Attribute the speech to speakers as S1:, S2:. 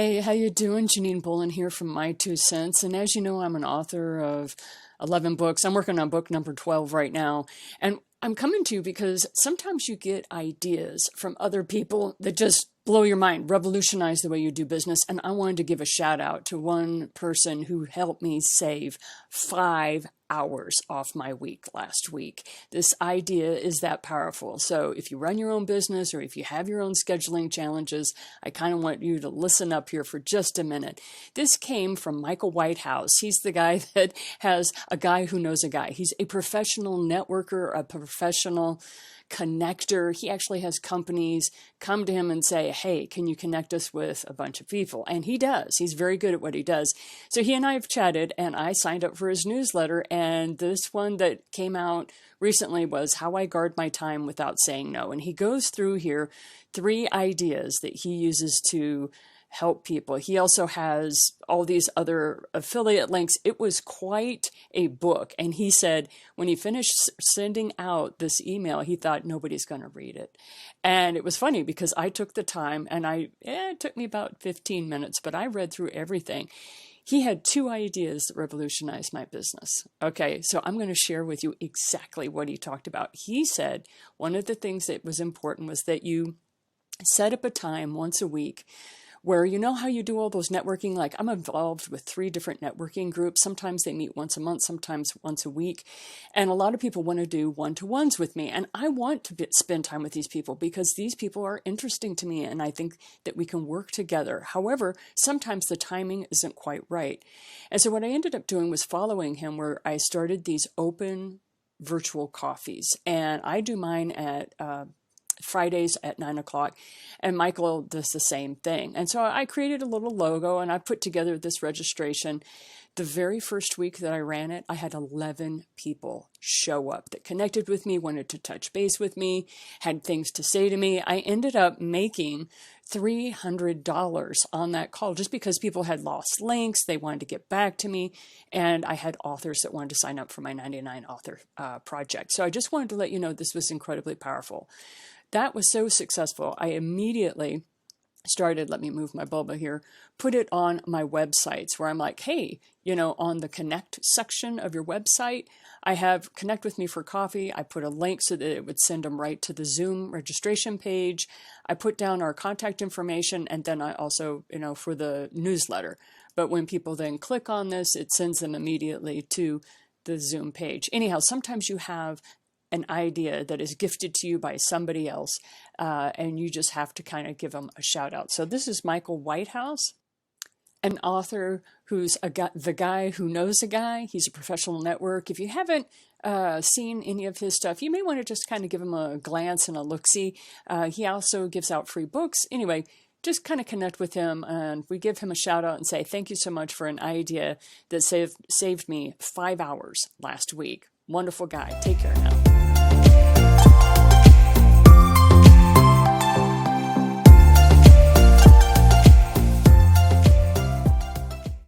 S1: Hey, how you doing? Janine Bolon here from My Two Cents. And as you know, I'm an author of 11 books. I'm working on book number 12 right now. And I'm coming to you because sometimes you get ideas from other people that just blow your mind, revolutionize the way you do business. And I wanted to give a shout out to one person who helped me save 5 hours off my week last week. This idea is that powerful. So if you run your own business or if you have your own scheduling challenges, I kind of want you to listen up here for just a minute. This came from Michael Whitehouse. He's the guy that has a guy who knows a guy. He's a professional networker, a professional connector. He actually has companies come to him and say, hey, can you connect us with a bunch of people? And he does. He's very good at what he does. So he and I have chatted, and I signed up for his newsletter. And this one that came out recently was How I Guard My Time Without Saying No. And he goes through here 3 ideas that he uses to help people. He also has all these other affiliate links. It was quite a book. And he said when he finished sending out this email, he thought nobody's going to read it. And it was funny because I took the time and it took me about 15 minutes, but I read through everything. He had 2 ideas that revolutionized my business. Okay, so I'm going to share with you exactly what he talked about. He said one of the things that was important was that you set up a time once a week where you know how you do all those networking. Like I'm involved with 3 different networking groups. Sometimes they meet once a month, sometimes once a week. And a lot of people want to do one-to-ones with me. And I want to spend time with these people because these people are interesting to me. And I think that we can work together. However, sometimes the timing isn't quite right. And so what I ended up doing was following him where I started these open virtual coffees. And I do mine at Fridays at 9 o'clock, and Michael does the same thing. And so I created a little logo and I put together this registration. The very first week that I ran it, I had 11 people show up that connected with me, wanted to touch base with me, had things to say to me. I ended up making $300 on that call just because people had lost links. They wanted to get back to me. And I had authors that wanted to sign up for my 99 author project. So I just wanted to let you know this was incredibly powerful. That was so successful. I immediately started, let me move my bulba here, put it on my websites where I'm like, hey, on the connect section of your website, I have connect with me for coffee. I put a link so that it would send them right to the Zoom registration page. I put down our contact information, and then I also, for the newsletter. But when people then click on this, it sends them immediately to the Zoom page. Anyhow, sometimes you have an idea that is gifted to you by somebody else, and you just have to kind of give them a shout out. So this is Michael Whitehouse, an author who's the guy who knows a guy. He's a professional network. If you haven't seen any of his stuff, you may want to just kind of give him a glance and a look-see. He also gives out free books. Anyway, just kind of connect with him, and we give him a shout out and say, thank you so much for an idea that saved me 5 hours last week. Wonderful guy. Take care now.